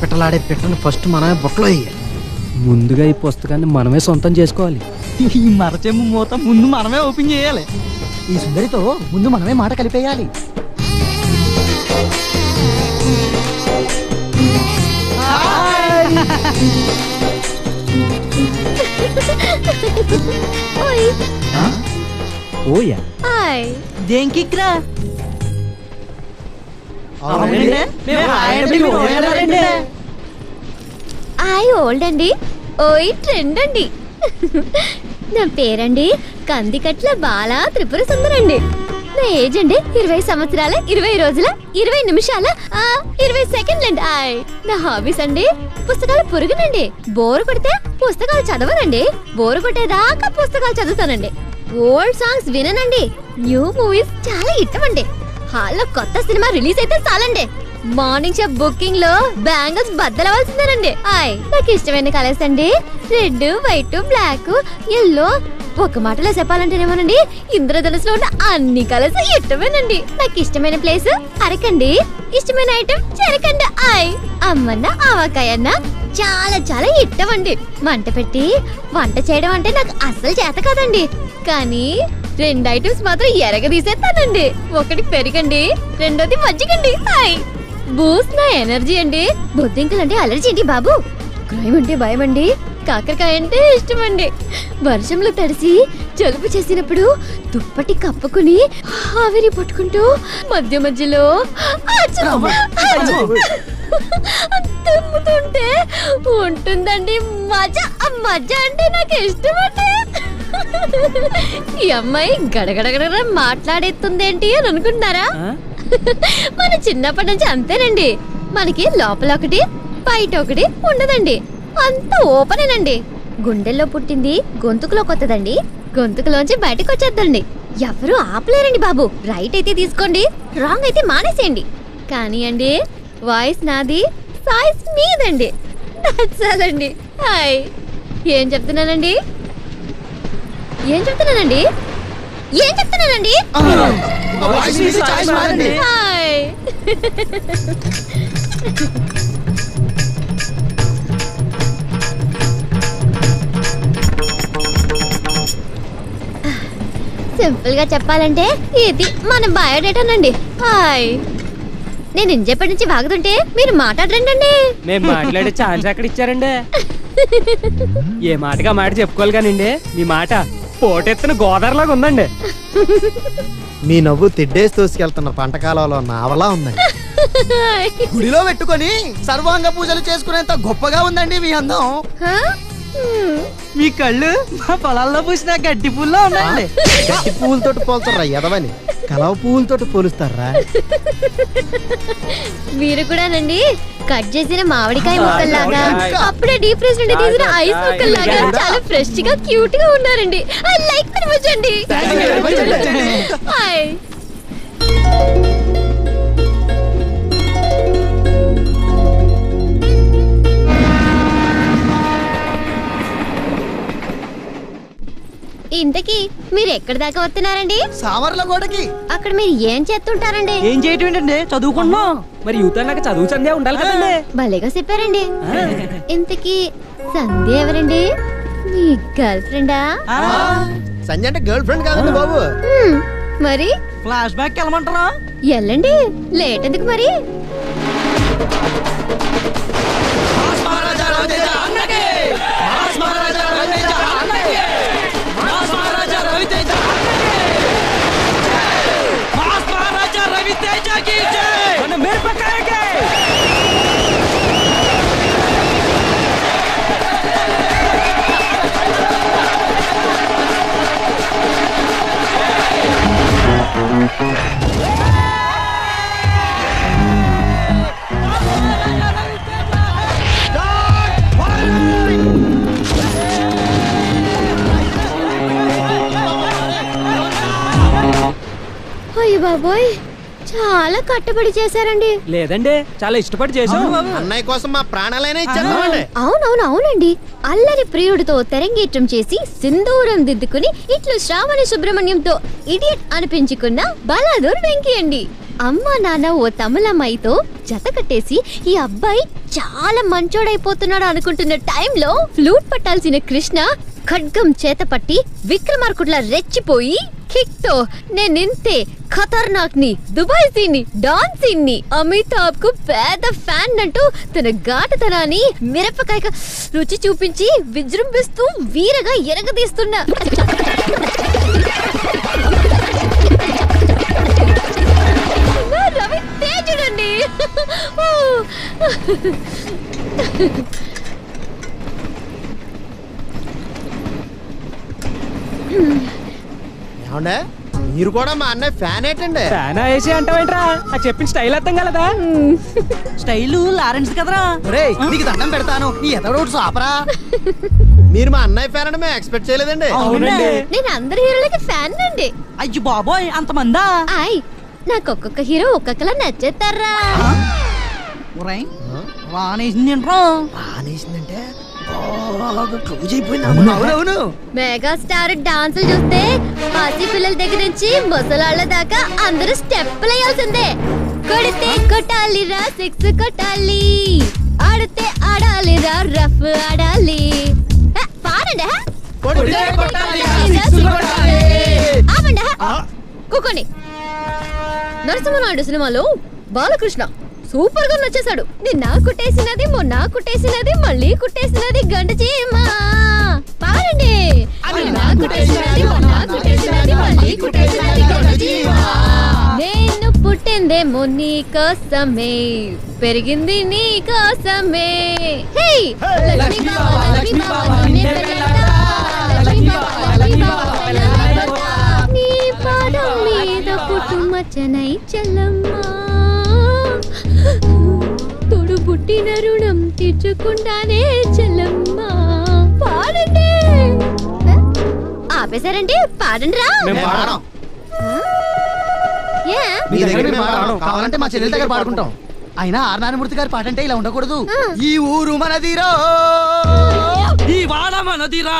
పిట్టలాడే పిట్టను first మనమే బుట్టలో వేయాలి. ముందుగా ఈ పుస్తకాన్ని మనమే సొంతం చేసుకోవాలి. ఈ మరచెంబు మూత ముందు మనమే ఓపెన్ చేయాలి. ఈ సుందరితో ముందు మనమే మాట కలిపేయాలి. ఓయా దేంకిక్రా ఓల్డ్ అండి, ఓయ్ ట్రెండ్ అండి. నా పేరండి కందికట్ల బాల త్రిపుర సుందరండి. నా ఏజ్ అండి 20 సంవత్సరాల 20 రోజుల 20 నిమిషాల 20 సెకండ్లండి. నా హాబీస్ అండి పుస్తకాలు పురుగునండి. బోరు కొడితే పుస్తకాలు చదవనండి. బోరు కొట్టేదాకా పుస్తకాలు చదువుతానండి. ఓల్డ్ సాంగ్స్ విననండి. న్యూ మూవీస్ చాలా ఇష్టమండి. హాల్లో కొత్త సినిమా రిలీజ్ అయితే చాలండి. మార్నింగ్ షో బుకింగ్ లో బ్యాంగిల్స్ బద్దలవలసిందేనండి. నాకు ఇష్టమైన కలర్స్ అండి రెడ్, వైట్, బ్లాక్, ఎల్లో. ఒక మాటలో చెప్పాలంటేనేమోనండి ఇంద్రధనుసులో ఉన్న అన్ని కలర్స్ ఇష్టమేనండి. నాకు ఇష్టమైన ప్లేస్ అరకండి. ఇష్టమైన ఐటమ్ చెరకండి. అమ్మన్న ఆవకాయ అన్న చాలా చాలా ఇష్టం అండి. మంట పెట్టి వంట చేయడం అంటే నాకు అస్సలు చేత కాదండి. కానీ 2 ఐటమ్స్ మాత్రం ఎరగదీసేస్తానండి. ఒకటి పెరుగండి, రెండోది మజ్జిగండి. బూస్ట్ నా ఎనర్జీ అండి. బొద్దింకలు అంటే అలర్జీ అండి బాబు. క్రైమ్ అంటే భయం అండి. కాకరకాయ అంటే ఇష్టం అండి. వర్షంలో తడిసి జలుబు చేసినప్పుడు దుప్పటి కప్పుకుని ఆవిరి పట్టుకుంటూ మధ్య మధ్యలో తుమ్ముతుంటే ఉంటుందండి మజా. మజా అంటే నాకు ఇష్టం అండి. ఈ అమ్మాయి గడగడగడ మాట్లాడేస్తుందేంటి అని అనుకుంటున్నారా? మన చిన్నప్పటి నుంచి అంతేనండి. మనకి లోపల ఒకటి బయట ఒకటి ఉండదండి. అంత ఓపెనేనండి. గుండెల్లో పుట్టింది గొంతుకులో కొత్తదండి. గొంతుకులోంచి బయటకు వచ్చేద్దండి. ఎవరు ఆపలేరండి బాబు. రైట్ అయితే తీసుకోండి, రాంగ్ అయితే మానేసేయండి. కానీ అండి వాయిస్ నాది, సాయిస్ మీదండి. దట్స్ ఆల్ అండి. ఏం చెప్తున్నానండి? సింపుల్ గా చెప్పాలంటే ఇది మన బయోడేటానండి. నేను ఇంజప్పటి నుంచి వాగుతుంటే మీరు మాట్లాడరండి. మేము మాట్లాడే ఛాన్స్ ఎక్కడ ఇచ్చారండి? ఏ మాటగా మాట చెప్పుకోవాలి కానండి. మీ మాట పోటెత్తున గోదావరిలాగా ఉందండి. మీ నవ్వు తిడ్డేసి తోసుకెళ్తున్న పంట కాలంలో నావలా ఉందండి. గుడిలో పెట్టుకొని సర్వాంగ పూజలు చేసుకునేంత గొప్పగా ఉందండి మీ అందం. మీ కళ్ళు మా పొలాల్లో పూసిన గడ్డి పూల్లో ఉన్నాయండి. గడ్డి పువ్వులతోటి పోల్చర్రా ఎదవని, కలవ పువ్వులతోటి పోలుస్తారా? మీరు కూడానండి కట్ చేసిన మామిడికాయ ముక్కల్లాగా, అప్పుడే డీప్ ఫ్రిడ్జ్ నుండి తీసిన ఐస్ ముక్కల్లాగా చాలా ఫ్రెష్ గా క్యూట్ గా ఉన్నారండి. ఐ లైక్ వెరీ మచ్ అండి. ఇంతకీ మీరు ఎక్కడి దాకా వస్తున్నారండి? సామర్లగూడకి. అక్కడ మీరు ఏం చేస్తుంటారండి? ఏం చేయటం ఏంటండి? చదువుకుంటున్నాం. మరి యూత్ అన్నాక చదువు సంధ్య ఉండాలి కదండి. భలేగా చెప్పారండి. ఇంతకీ సంధ్య ఎవరండి? మీ గర్ల్ ఫ్రెండా? సంజయ్ అంటే గర్ల్ ఫ్రెండ్ కాదండి బాబు. మరి ఫ్లాష్ బ్యాక్ వెళ్ళమంటారా? వెళ్ళండి, లేట్ ఎందుకు మరి? అయ్య బాబోయ్, చాలా కట్టబడి చేశారండి. లేదండి, చాలా ఇష్టపడి చేసాం. అన్నయ్య కోసం మా ప్రాణాలైనా ఇచ్చేద్దామండి. అవునండి. అల్లరి ప్రియుడితో తెరంగేట్రం చేసి సింధూరం దిద్దుకుని ఇట్లు శ్రావణి సుబ్రహ్మణ్యంతో ఇడియట్ అనిపించుకున్న బలాదూర్ వెంకీ అండి. అమ్మా నాన్న ఓ తమిళమ్మాయితో జత కట్టేసి ఈ అబ్బాయి చాలా మంచోడైపోతున్నాడు అనుకుంటున్న టైంలో ఫ్లూట్ పట్టాల్సిన కృష్ణ ఖడ్గం చేత పట్టి విక్రమార్కుడ్లా రెచ్చిపోయి కిక్ తో నేనింతే ఖతర్నాక్ ని దుబాయ్ సీన్ ని డాన్ సీన్ ని అమితాబ్ కు పెద్ద ఫ్యాన్ అంటూ తన ఘాటుతనాన్ని మిరపకాయ రుచి చూపించి విజృంభిస్తూ వీరగా ఎరగదీస్తున్నా రవి తేజుడండి. ఏమండే మీరు కూడా మా అన్నయ్య ఫ్యాన్ ఏంటండి? ఫ్యాన్ వేసి అంటావేంట్రా? అది చెప్పిన స్టైల్ అర్థం కలదా? స్టైలు లారెన్స్ కదరా. రే నీకు దండం పెడతాను, నీ ఎదరోడ్స్ ఆపరా. మీరు మా అన్నయ్య ఫ్యాన్ అని మేము ఎక్స్పెక్ట్ చేయలేదండి. అవునండి. నేను అందరి హీరోలకి ఫ్యాన్ అండి. అయ్యి బాబోయ్ అంతమందా? ఆయ్ నాకు ఒక్కొక్క హీరో ఒక్కొక్కలా నచ్చేస్తారా. వానేసిందేంట్రా? బానేసిందంటే బాగా క్లోజ్ అయిపోయింది. అవునవును. మెగాస్టార్ డాన్సులు చూస్తే పసి పిల్లల దగ్గర నుంచి ముసలాళ్ళ దాకా అందరూ స్టెప్పులు వేయాల్సిందే. కొడితే కొట్టాలిరా సిక్స్ కొట్టాలి, ఆడితే ఆడాలిరా రఫ్ ఆడాలి. పాడండి ఆపండి కూకోండి. నరసింహనాయుడు సినిమాలో బాలకృష్ణ సూపర్ గా నచ్చేశాడు. నిన్న కుట్టేసినది మొన్న కుట్టేసినది మళ్ళీ కుట్టేసినది గంట చీమా. పాడండి. నేను పుట్టిందేమో నీ కోసమే, పెరిగింది నీ కోసమే. హే లక్ష్మీ బావ లక్ష్మీ బావ నిన్నే పెళ్ళాడతా, లక్ష్మీ బావ లక్ష్మీ బావ పెళ్ళాడతా. నీ పాదం మీద పుట్టుమచ్చనై చెల్లమ్మా, తోడు పుట్టిన రుణం తీర్చుకుంటానే చెల్లమ్మా. పాడండి. ఆపేశారంటే పాడండి రా. మేము పాడం. ఏ మీ దగ్గర మేము పాడం. కావాలంటే మా చెల్లెల దగ్గర పాడుకుంటాం. అయినా ఆర్ నారాయణమూర్తి గారి పాట అంటే ఇలా ఉండకూడదు. ఆ. ఈ ఊరు మనదిరో, ఈ వాడ మనదిరా,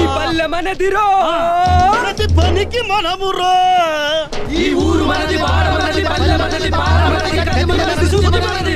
ఈ పల్లె మనదిరో, ప్రతి పనికి మనమురో. ఈ ఊరు మనది, వాడ మనది, పల్లె మనది, పార మనది, గడ్డి మనది, సూది మనది.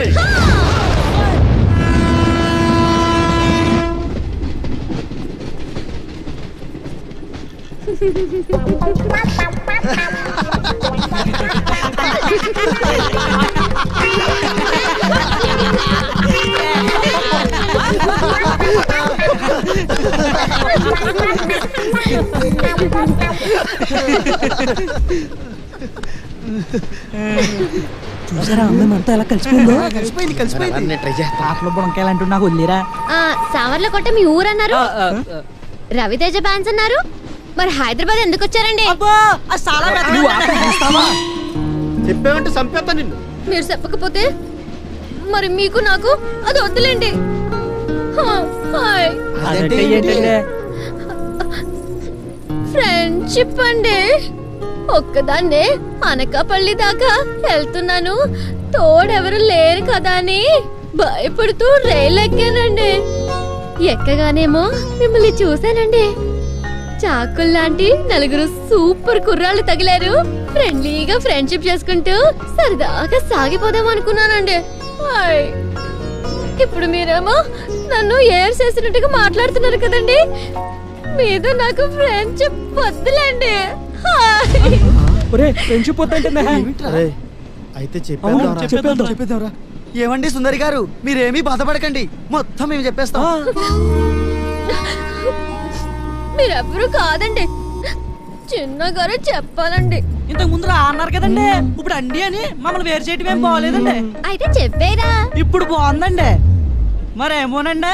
చూసారా అమ్మాయి మనతో ఎలా కలిసిపోయిందో? కలిసిపోయింది. నేను ట్రై చేస్తా. ఆటలో బుడంకాయలు నాకు వదిలేరా. సావర్ల కొట్ట మీ ఊరన్నారు, రవితేజ బ్యాన్స్ అన్నారు, మరి హైదరాబాద్ ఎందుకు వచ్చారండి? చెప్పేమంటే చంపేస్తా నిన్ను. మీరు చెప్పకపోతే మరి మీకు నాకు అది వద్దులేండి. అదంటే ఏంటంటే? ఫ్రెండ్షిప్ అండి. ఒక్కదాన్నే అనకాపల్లి దాకా వెళ్తున్నాను, తోడెవరు లేరు కదా అని భయపడుతూ రైలు ఎక్కానండి. ఎక్కగానేమో మిమ్మల్ని చూశానండి. చాకుల్లాంటి నలుగురు సూపర్ కుర్రాళ్ళు తగిలారు. ఫ్రెండ్లీగా ఫ్రెండ్షిప్ చేసుకుంటూ సరదాగా సాగిపోదాం అనుకున్నానండి. హాయ్. ఇప్పుడు మీరేమో నన్ను ఏర్ చేసినట్టుగా మాట్లాడుతున్నారు కదండి. మీద నాకు ఫ్రెండ్షిప్ వద్దులేండి. హాయ్. ఒరే ఫ్రెండ్షిప్ వద్దంటే అరే, అయితే చెప్పేద్దాం. ఏమండి సుందరి గారు, మీరేమీ బాధపడకండి, మొత్తం మేము చెప్పేస్తాం. మీరెవ్వరూ కాదండి, చిన్నగారు చెప్పాలండి. ఇంతకు ముందు అన్నారు కదండి, ఇప్పుడు అండి అని మమ్మల్ని వేరు చేయటం ఏం బాగోలేదండి. అయితే చెప్పేరా. ఇప్పుడు బాగుందండి. మరేమోనండి.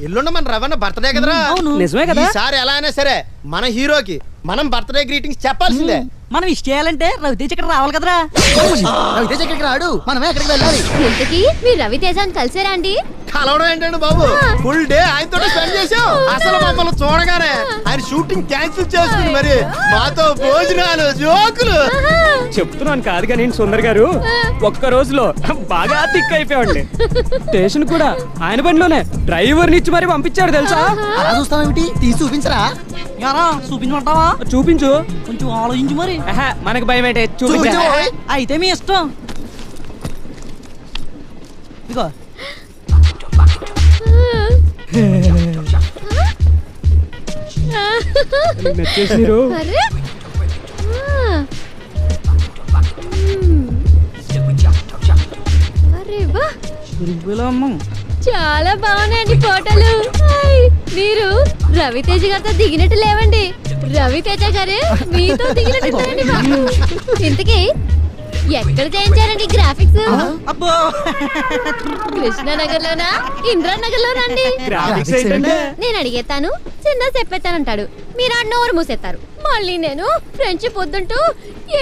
ఎల్లుండి మన రవణ బర్త్డే కదరా. అవును. నిజమే కదా? ఈసారి ఎలా అయినా సరే మన హీరోకి మనం బర్త్డే గ్రీటింగ్స్ చెప్పాల్సిందే. మనం ఇష్ట చేయాలంటే రవితేజ ఇక్కడ రావాలి కదరా. రవితేజ ఇక్కడికి రాడు, మనమే అక్కడికి వెళ్ళాలి. ఇంతకీ మీరు రవితేజాన్ని కలిసారా అండి? కలవడం ఏంటండి బాబు, ఫుల్ డే ఆయనతో స్పెండ్ చేసాం. అసలు మమ్మల్ని చూడగానే ఆయన షూటింగ్ క్యాన్సిల్ చేసుకుని మరి మాతో భోజనాలు జోకులు. చెప్తున్నాను కాదు కానీ సుందర్ గారు ఒక్క రోజులో బాగా థిక్ అయిపోయామండి. స్టేషన్ కూడా ఆయన బండిలోనే డ్రైవర్ని ఇచ్చి మరి పంపించాడు తెలుసా. అలా చూస్తావేమిటి, తీసి చూపించరా. యారా చూపించమంటావా? చూపించు. కొంచెం ఆలోచించు మరి. మనకు భయం ఏంటే, చూపించు. అయితే మీ ఇష్టం. ఇదిగో నచ్చేసిరు. అరే అరే వా, చాలా బాగున్నాయండి ఫోటోలు. హాయ్, మీరు రవితేజ గారితో దిగినట్టు లేవండి. రవితేజ గారే మీతో దిగినట్టు ఉన్నారండి బాబు. ఇంతకీ ఎక్కడ చేయించారండి గ్రాఫిక్స్? అబ్బో, కృష్ణానగర్ లోనా, ఇంద్రానగర్ లోనా అండి? గ్రాఫిక్స్ ఏంటంటే నేను అడిగేస్తాను, చిన్న చెప్పేస్తానంటాడు, మీరు ఆ నోరు మూసేస్తారు. మళ్ళీ నేను ఫ్రెంచ్ పొద్దుంటూ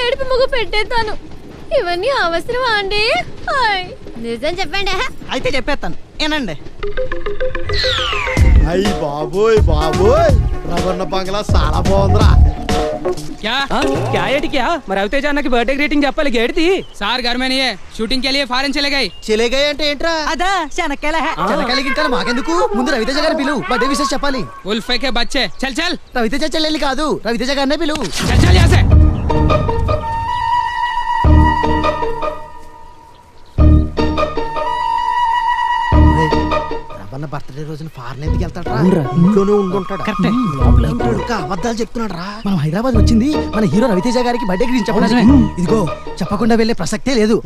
ఏడుపు ముగ్గు పెట్టేస్తాను. ఇవన్నీ అవసరమా అండి? హాయ్, నిజం చెప్పండి. అయితే చెప్పేస్తాను ఏనండి. అయ్యి బాబోయ్ బాబోయ్, రవణ బంగ్లా చాలా బాగుందిరా. क्या एटी क्या? मैं रवितेज अन्ना की बर्थडे ग्रीटिंग చెప్పాలి. గేడితి సార్ घर में नहीं है, शूटिंग के लिए फॉरेन चले गए. చెలేగాయ అంటే ఏంట్రా? అదా శనక్కాయల చెనకాయలకి ఇంకా మాకెందుకు, ముందు రవితేజ గారిని పిలువు, బర్త్డే విషయం చెప్పాలి. उल्फे के बच्चे चल चल రవితేజ చెల్లెల్ని కాదు, రవితేజ గారినే పిలువు. चल चल यहाँ से. రవణ బర్త్డే రోజున ఫారెన్ ఎందుకు వెళ్తాడు? ఇంట్లోనే ఉండుంటాడు. కరెక్టే. లోపల ఉంటాడు. ఇంకా అబద్ధాలు చెప్తున్నాడు రా. మనం హైదరాబాద్ వచ్చింది మన హీరో రవితేజ గారికి బర్త్డే గురించి చెప్పడానికి. ఇదిగో చెప్పకుండా వెళ్ళే ప్రసక్తే లేదు.